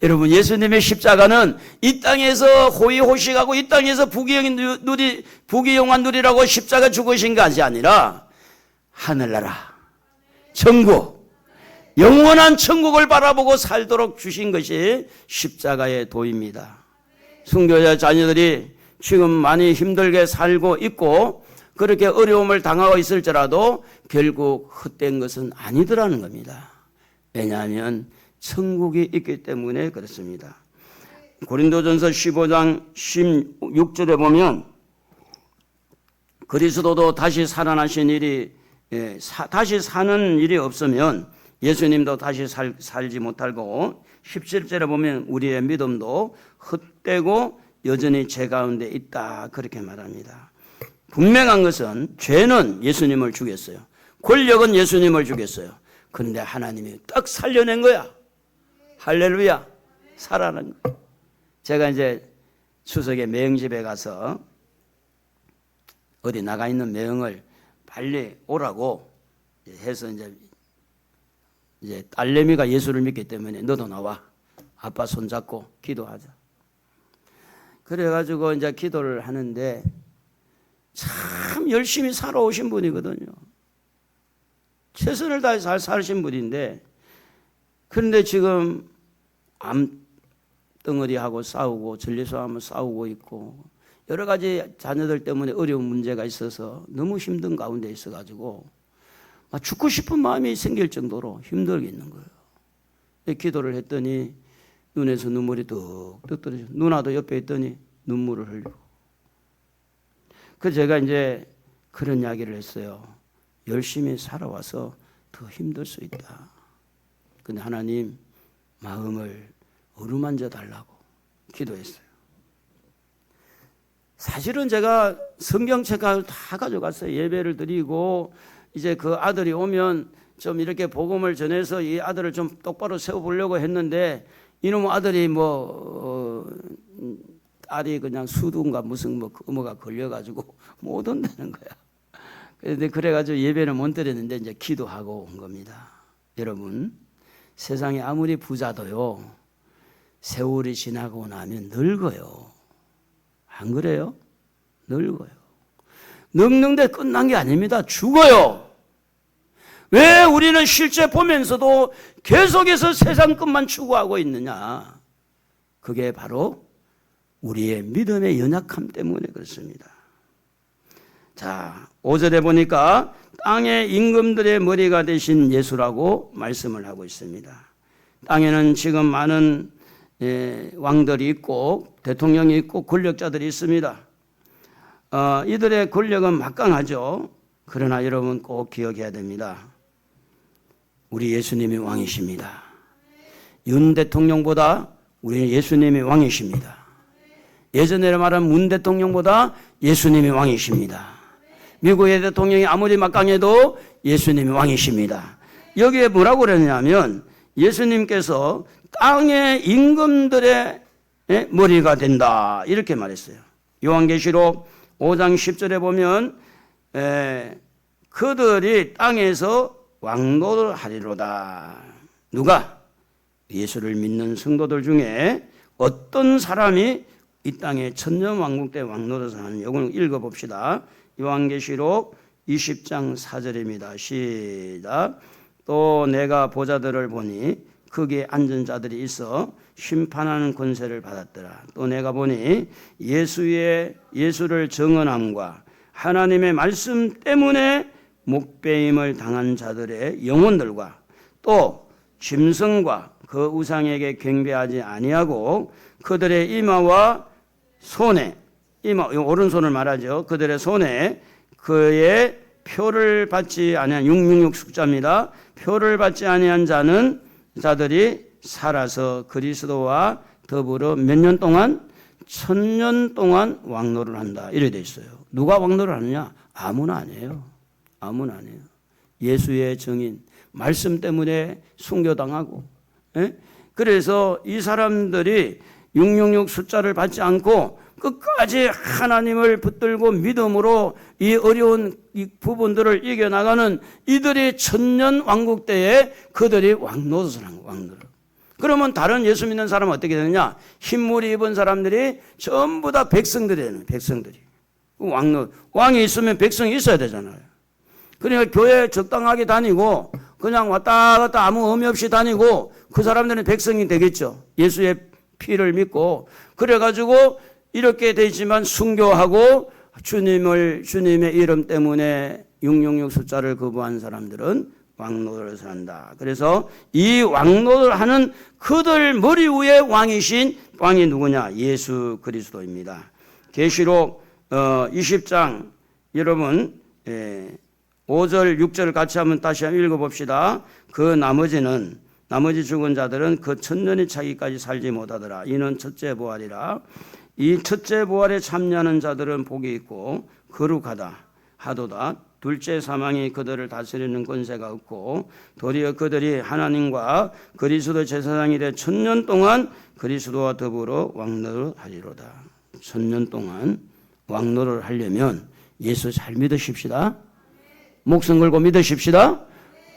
여러분, 예수님의 십자가는 이 땅에서 호의호식하고 이 땅에서 부귀영화 누리라고 십자가 죽으신 것이 아니라 하늘나라, 천국, 영원한 천국을 바라보고 살도록 주신 것이 십자가의 도입니다. 순교자 자녀들이 지금 많이 힘들게 살고 있고 그렇게 어려움을 당하고 있을지라도 결국 헛된 것은 아니더라는 겁니다. 왜냐하면 천국이 있기 때문에 그렇습니다. 고린도전서 15장 16절에 보면 그리스도도 다시 살아나신 일이 다시 사는 일이 없으면 예수님도 다시 살지 못할 거고 17절에 보면 우리의 믿음도 헛되고 여전히 죄 가운데 있다 그렇게 말합니다. 분명한 것은 죄는 예수님을 죽였어요. 권력은 예수님을 죽였어요. 그런데 하나님이 딱 살려낸 거야. 할렐루야. 살아난 거야. 제가 이제 추석에 매형집에 가서 어디 나가 있는 매형을 빨리 오라고 해서 이제 딸내미가 예수를 믿기 때문에 너도 나와. 아빠 손잡고 기도하자. 그래가지고 이제 기도를 하는데 참 열심히 살아오신 분이거든요. 최선을 다해 잘 사신 분인데 그런데 지금 암덩어리하고 싸우고 전립선하고 싸우고 있고 여러 가지 자녀들 때문에 어려운 문제가 있어서 너무 힘든 가운데 있어가지고 막 죽고 싶은 마음이 생길 정도로 힘들게 있는 거예요. 기도를 했더니 눈에서 눈물이 뚝뚝 떨어져. 누나도 옆에 있더니 눈물을 흘리고. 그래서 제가 이제 그런 이야기를 했어요. 열심히 살아와서 더 힘들 수 있다. 근데 하나님 마음을 어루만져 달라고 기도했어요. 사실은 제가 성경책을 다 가져갔어요. 예배를 드리고 이제 그 아들이 오면 좀 이렇게 복음을 전해서 이 아들을 좀 똑바로 세워보려고 했는데 이놈 아들이 딸이 그냥 수두인가 무슨 뭐가 걸려가지고 못 온다는 거야. 그런데 그래가지고 예배는 못 드렸는데 이제 기도하고 온 겁니다. 여러분, 세상에 아무리 부자도요 세월이 지나고 나면 늙어요. 안 그래요? 늙어요. 늙는데 끝난 게 아닙니다. 죽어요. 왜 우리는 실제 보면서도 계속해서 세상 것만 추구하고 있느냐? 그게 바로 우리의 믿음의 연약함 때문에 그렇습니다. 자, 5절에 보니까 땅의 임금들의 머리가 되신 예수라고 말씀을 하고 있습니다. 땅에는 지금 많은 왕들이 있고 대통령이 있고 권력자들이 있습니다. 이들의 권력은 막강하죠. 그러나 여러분 꼭 기억해야 됩니다. 우리 예수님이 왕이십니다. 윤 대통령보다 우리 예수님이 왕이십니다. 예전에 말한 문 대통령보다 예수님이 왕이십니다. 미국의 대통령이 아무리 막강해도 예수님이 왕이십니다. 여기에 뭐라고 그러냐면 예수님께서 땅의 임금들의 머리가 된다 이렇게 말했어요. 요한계시록 5장 10절에 보면 그들이 땅에서 왕노를 하리로다. 누가? 예수를 믿는 성도들 중에 어떤 사람이 이 땅에 천년왕국 때 왕노릇을 하는 이걸 읽어봅시다. 요한계시록 20장 4절입니다. 시작. 또 내가 보좌들을 보니 거기에 앉은 자들이 있어 심판하는 권세를 받았더라. 또 내가 보니 예수를 정언함과 하나님의 말씀 때문에 목배임을 당한 자들의 영혼들과 또 짐승과 그 우상에게 경배하지 아니하고 그들의 이마와 손에 오른손을 말하죠. 그들의 손에 그의 표를 받지 아니한 666 숫자입니다. 표를 받지 아니한 자들이 살아서 그리스도와 더불어 몇 년 동안? 1000년 동안 왕노를 한다. 이래 돼 있어요. 누가 왕노를 하느냐? 아무나 아니에요. 아무나 아니에요. 예수의 증인 말씀 때문에 순교당하고 그래서 이 사람들이 666 숫자를 받지 않고 끝까지 하나님을 붙들고 믿음으로 이 어려운 이 부분들을 이겨나가는 이들의 천년 왕국 때에 그들이 왕노릇을 한 거예요. 왕노릇. 그러면 다른 예수 믿는 사람은 어떻게 되느냐? 흰물 입은 사람들이 전부 다 백성들이 되는 거예요. 백성들이. 왕이 있으면 백성이 있어야 되잖아요. 그러니까 교회 적당하게 다니고 그냥 왔다 갔다 아무 의미 없이 다니고 그 사람들은 백성이 되겠죠. 예수의 피를 믿고. 그래가지고 이렇게 되지만 순교하고 주님의 이름 때문에 666 숫자를 거부한 사람들은 왕노릇을 한다. 그래서 이 왕노릇을 하는 그들 머리 위에 왕이 누구냐? 예수 그리스도입니다. 계시록 20장 여러분 5절 6절 같이 한번 다시 한번 읽어봅시다. 그 나머지 죽은 자들은 그 천년이 차기까지 살지 못하더라. 이는 첫째 부활이라. 이 첫째 부활에 참여하는 자들은 복이 있고 거룩하다 하도다. 둘째 사망이 그들을 다스리는 권세가 없고 도리어 그들이 하나님과 그리스도 제사장이 돼 천년 동안 그리스도와 더불어 왕노를 하리로다. 천년 동안 왕노를 하려면 예수 잘 믿으십시다. 목숨 걸고 믿으십시다.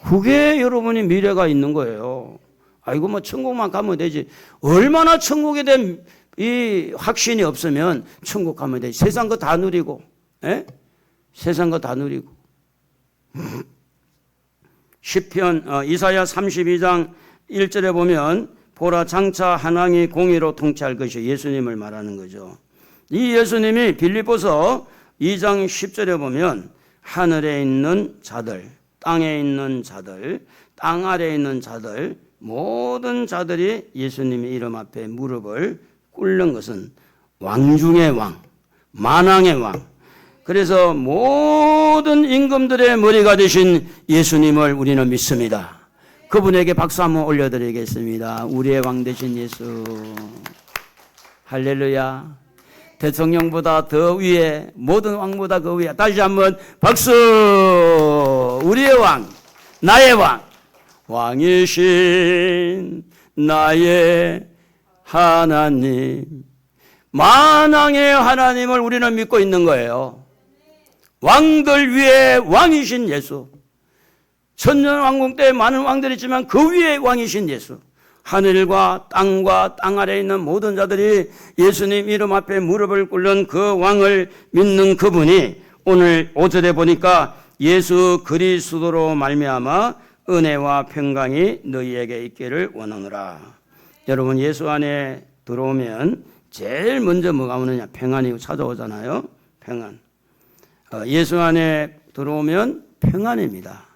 그게 여러분이 미래가 있는 거예요. 아이고 뭐 천국만 가면 되지. 얼마나 천국에 대한 이 확신이 없으면 천국 가면 되지. 세상 거 다 누리고, 세상 거 다 누리고. 시편 이사야 32장 1절에 보면 보라 장차 한왕이 공의로 통치할 것이 예수님을 말하는 거죠. 이 예수님이 빌립보서 2장 10절에 보면 하늘에 있는 자들, 땅에 있는 자들, 땅 아래에 있는 자들, 모든 자들이 예수님의 이름 앞에 무릎을 꿇는 것은 왕 중의 왕, 만왕의 왕. 그래서 모든 임금들의 머리가 되신 예수님을 우리는 믿습니다. 그분에게 박수 한번 올려드리겠습니다. 우리의 왕 되신 예수. 할렐루야. 대통령보다 더 위에, 모든 왕보다 그 위에. 다시 한번 박수. 우리의 왕, 나의 왕, 왕이신 나의 하나님, 만왕의 하나님을 우리는 믿고 있는 거예요. 왕들 위에 왕이신 예수. 천년왕국 때 많은 왕들이 있지만 그 위에 왕이신 예수. 하늘과 땅과 땅 아래에 있는 모든 자들이 예수님 이름 앞에 무릎을 꿇는 그 왕을 믿는 그분이 오늘 5절에 보니까 예수 그리스도로 말미암아 은혜와 평강이 너희에게 있기를 원하노라. 여러분 예수 안에 들어오면 제일 먼저 뭐가 오느냐? 평안이 찾아오잖아요. 평안. 예수 안에 들어오면 평안입니다.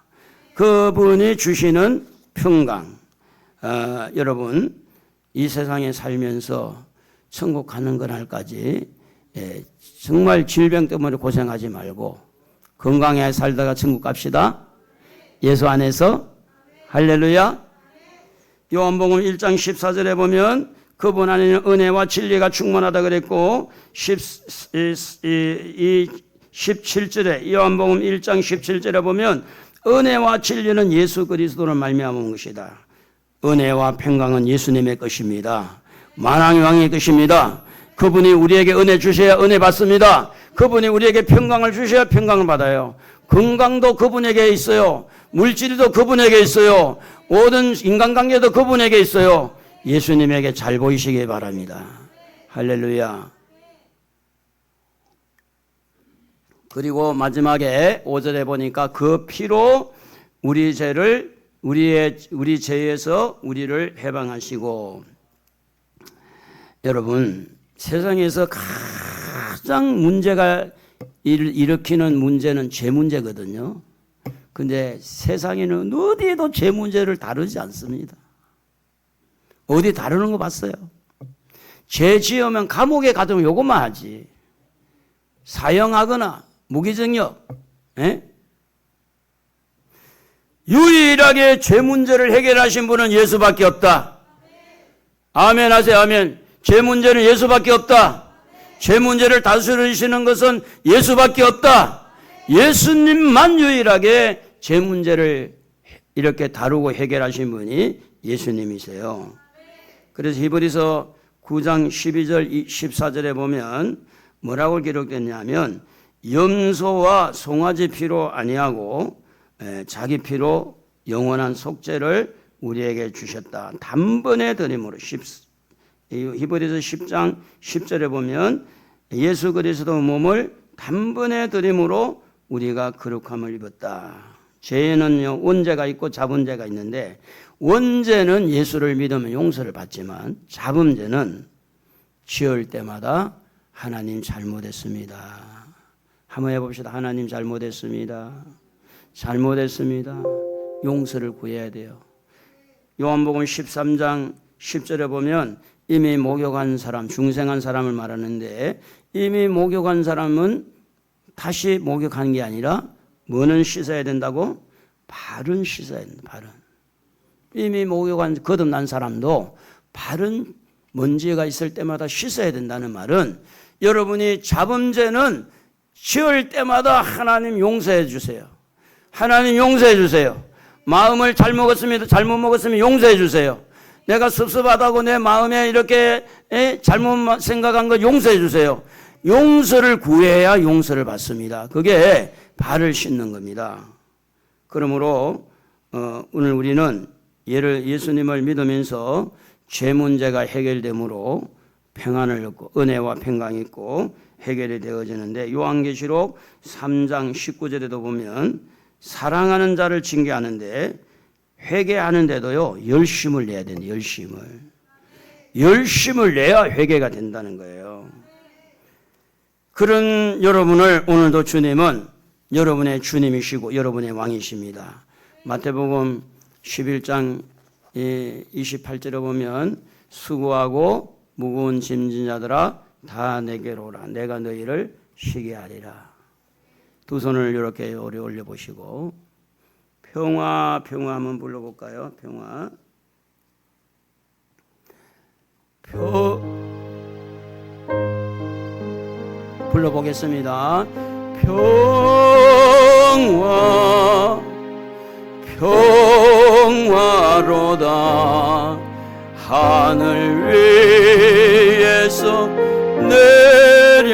그분이 주시는 평강. 여러분 이 세상에 살면서 천국 가는 그날까지 정말 질병 때문에 고생하지 말고 건강하게 살다가 천국 갑시다. 예수 안에서. 할렐루야. 요한복음 1장 14절에 보면 그분 안에는 은혜와 진리가 충만하다 그랬고 17절에 요한복음 1장 17절에 보면 은혜와 진리는 예수 그리스도로 말미암은 것이다. 은혜와 평강은 예수님의 것입니다. 만왕의 왕의 것입니다. 그분이 우리에게 은혜 주셔야 은혜 받습니다. 그분이 우리에게 평강을 주셔야 평강을 받아요. 건강도 그분에게 있어요. 물질도 그분에게 있어요. 모든 인간관계도 그분에게 있어요. 예수님에게 잘 보이시기 바랍니다. 할렐루야. 그리고 마지막에 5절에 보니까 그 피로 우리 죄를 우리 죄에서 우리를 해방하시고. 여러분 세상에서 가장 문제가 일으키는 문제는 죄 문제거든요. 근데 세상에는 어디에도 죄 문제를 다루지 않습니다. 어디 다루는 거 봤어요? 죄 지으면 감옥에 가두면 요것만 하지. 사형하거나 무기징역. 유일하게 죄 문제를 해결하신 분은 예수밖에 없다. 아멘 하세요. 아멘. 죄 문제는 예수밖에 없다. 죄 문제를 다스리시는 것은 예수밖에 없다. 예수님만 유일하게 죄 문제를 이렇게 다루고 해결하신 분이 예수님이세요. 그래서 히브리서 9장 12절 14절에 보면 뭐라고 기록됐냐면 염소와 송아지 피로 아니하고 자기 피로 영원한 속죄를 우리에게 주셨다. 단번에 드림으로 히브리서 10장 10절에 보면 예수 그리스도 몸을 단번에 드림으로 우리가 거룩함을 입었다. 죄에는요 원죄가 있고 자범죄가 있는데 원죄는 예수를 믿으면 용서를 받지만 자범죄는 지을 때마다 하나님 잘못했습니다. 한번 해봅시다. 하나님 잘못했습니다. 잘못했습니다. 용서를 구해야 돼요. 요한복음 13장 10절에 보면 이미 목욕한 사람, 중생한 사람을 말하는데 이미 목욕한 사람은 다시 목욕하는 게 아니라 뭐는 씻어야 된다고? 발은 씻어야 된다. 발은. 이미 목욕한 거듭난 사람도 발은 먼지가 있을 때마다 씻어야 된다는 말은 여러분이 자범죄는 지을 때마다 하나님 용서해 주세요. 하나님 용서해 주세요. 마음을 잘못 먹었으면 용서해 주세요. 내가 섭섭하다고 내 마음에 이렇게 잘못 생각한 거 용서해 주세요. 용서를 구해야 용서를 받습니다. 그게 발을 씻는 겁니다. 그러므로 오늘 우리는 예수님을 믿으면서 죄 문제가 해결되므로 평안을 얻고 은혜와 평강이 있고 해결이 되어지는데 요한계시록 3장 19절에도 보면 사랑하는 자를 징계하는데 회개하는데도요 열심을 내야 된다. 열심을 내야 회개가 된다는 거예요. 그런 여러분을 오늘도 주님은 여러분의 주님이시고 여러분의 왕이십니다. 마태복음 11장 28절에 보면 수고하고 무거운 짐진 자들아 다 내게로 오라. 내가 너희를 쉬게 하리라. 두 손을 이렇게 올려보시고 평화 한번 불러볼까요? 평화. 불러보겠습니다. 평화로다. 하늘 위에서 내려오네.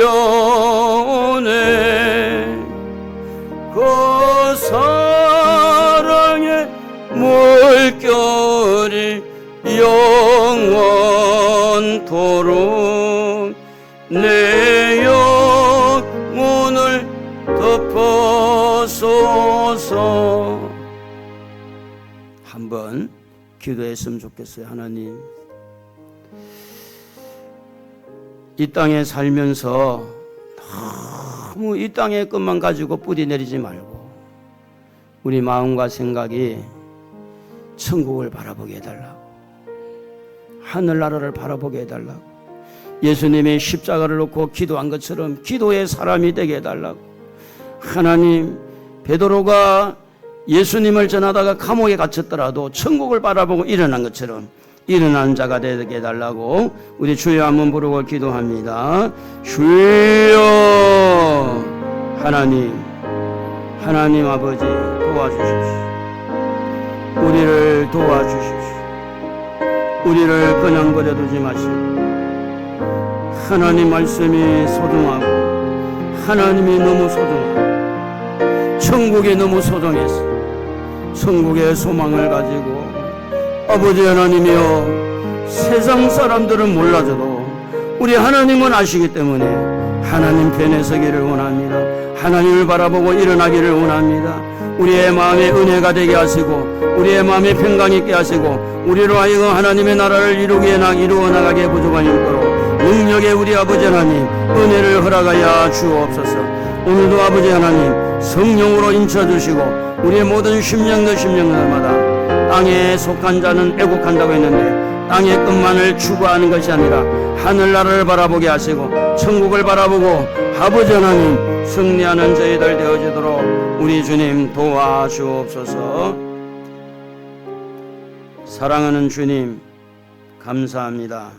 그 사랑의 물결이 영원토록 내 영혼을 덮어소서. 한번 기도했으면 좋겠어요. 하나님, 이 땅에 살면서 너무 이 땅의 것만 가지고 뿌리 내리지 말고 우리 마음과 생각이 천국을 바라보게 해달라고, 하늘나라를 바라보게 해달라고, 예수님의 십자가를 놓고 기도한 것처럼 기도의 사람이 되게 해달라고. 하나님, 베드로가 예수님을 전하다가 감옥에 갇혔더라도 천국을 바라보고 일어난 것처럼 일어난 자가 되게 해달라고 우리 주여 한번 부르고 기도합니다. 주여. 하나님 아버지 도와주십시오. 우리를 도와주십시오. 우리를 그냥 버려두지 마시고 하나님 말씀이 소중하고 하나님이 너무 소중하고 천국이 너무 소중해서 천국의 소망을 가지고 아버지 하나님이여, 세상 사람들은 몰라줘도 우리 하나님은 아시기 때문에 하나님 편에 서기를 원합니다. 하나님을 바라보고 일어나기를 원합니다. 우리의 마음에 은혜가 되게 하시고 우리의 마음에 평강이 있게 하시고 우리로 하여금 하나님의 나라를 이루어 나가게 부족한 힘도로 능력의 우리 아버지 하나님 은혜를 허락하여 주옵소서. 오늘도 아버지 하나님 성령으로 인쳐주시고 우리의 모든 심령들마다 땅에 속한 자는 애국한다고 했는데 땅의 것만을 추구하는 것이 아니라 하늘나라를 바라보게 하시고 천국을 바라보고 아버지 하나님 승리하는 저희들 되어지도록 우리 주님 도와주옵소서. 사랑하는 주님 감사합니다.